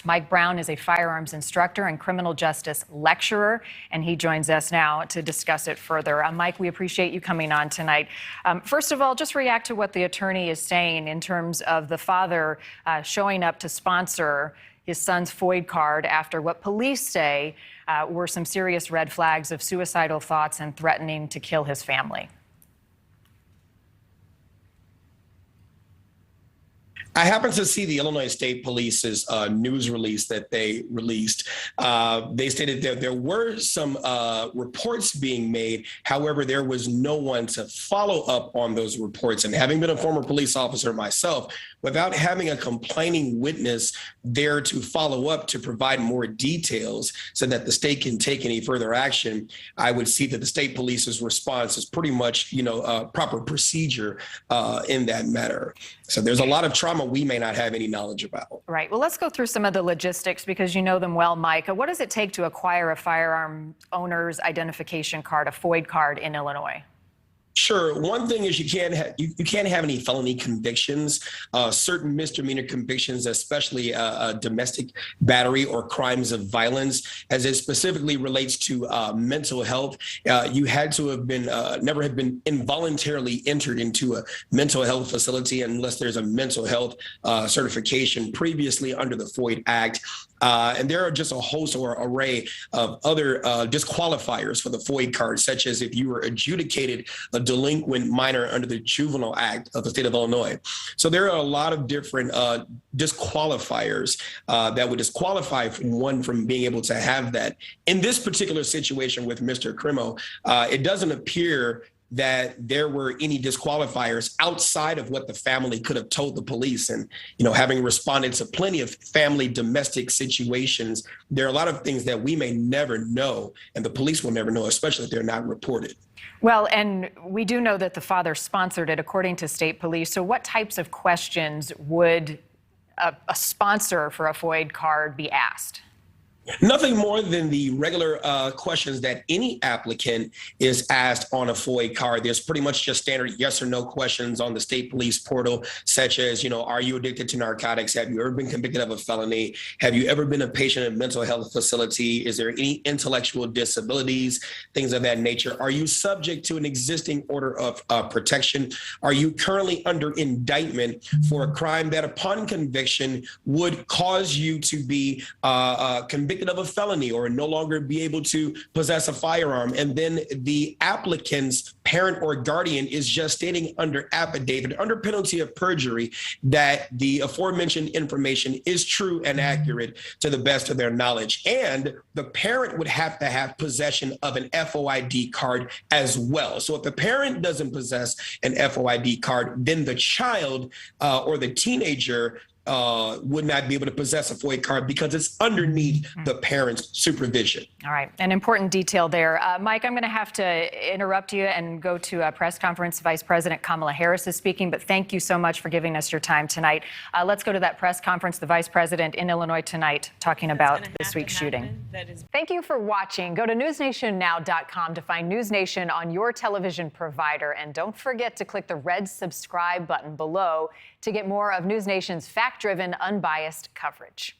Mike Brown is a firearms instructor and criminal justice lecturer, and he joins us now to discuss it further. Mike, we appreciate you coming on tonight. First of all, just react to what the attorney is saying in terms of the father showing up to sponsor his son's FOID card after what police say were some serious red flags of suicidal thoughts and threatening to kill his family. I happened to see the Illinois State Police's news release that they released. They stated that there were some reports being made. However, there was no one to follow up on those reports. And having been a former police officer myself, without having a complaining witness there to follow up to provide more details so that the state can take any further action, I would see that the state police's response is pretty much, proper procedure in that matter. So there's a lot of trauma we may not have any knowledge about. Right. Well, let's go through some of the logistics because you know them well, Mike. What does it take to acquire a firearm owner's identification card, a FOID card in Illinois? Sure. One thing is you can't have any felony convictions, certain misdemeanor convictions, especially domestic battery or crimes of violence, as it specifically relates to mental health. You had to have been never have been involuntarily entered into a mental health facility unless there's a mental health certification previously under the FOID Act. And there are just a host or array of other disqualifiers for the FOID card, such as if you were adjudicated a delinquent minor under the Juvenile Act of the state of Illinois. So there are a lot of different disqualifiers that would disqualify one from being able to have that. In this particular situation with Mr. Crimo, it doesn't appear that there were any disqualifiers outside of what the family could have told the police. And, having responded to plenty of family domestic situations, there are a lot of things that we may never know and the police will never know, especially if they're not reported. Well, and we do know that the father sponsored it, according to state police. So what types of questions would a sponsor for a FOID card be asked? Nothing more than the regular questions that any applicant is asked on a FOID card. There's pretty much just standard yes or no questions on the state police portal, such as, are you addicted to narcotics? Have you ever been convicted of a felony? Have you ever been a patient in a mental health facility? Is there any intellectual disabilities? Things of that nature. Are you subject to an existing order of protection? Are you currently under indictment for a crime that upon conviction would cause you to be convicted of a felony or no longer be able to possess a firearm? And then the applicant's parent or guardian is just stating under affidavit, under penalty of perjury, that the aforementioned information is true and accurate to the best of their knowledge. And the parent would have to have possession of an FOID card as well. So if the parent doesn't possess an FOID card, then the child or the teenager would not be able to possess a FOID card because it's underneath the parent's supervision. All right. An important detail there. Mike, I'm going to have to interrupt you and go to a press conference. Vice President Kamala Harris is speaking, but thank you so much for giving us your time tonight. Let's go to that press conference. The Vice President in Illinois tonight talking about this week's shooting. Thank you for watching. Go to newsnationnow.com to find News Nation on your television provider. And don't forget to click the red subscribe button below to get more of News Nation's fact-driven, unbiased coverage.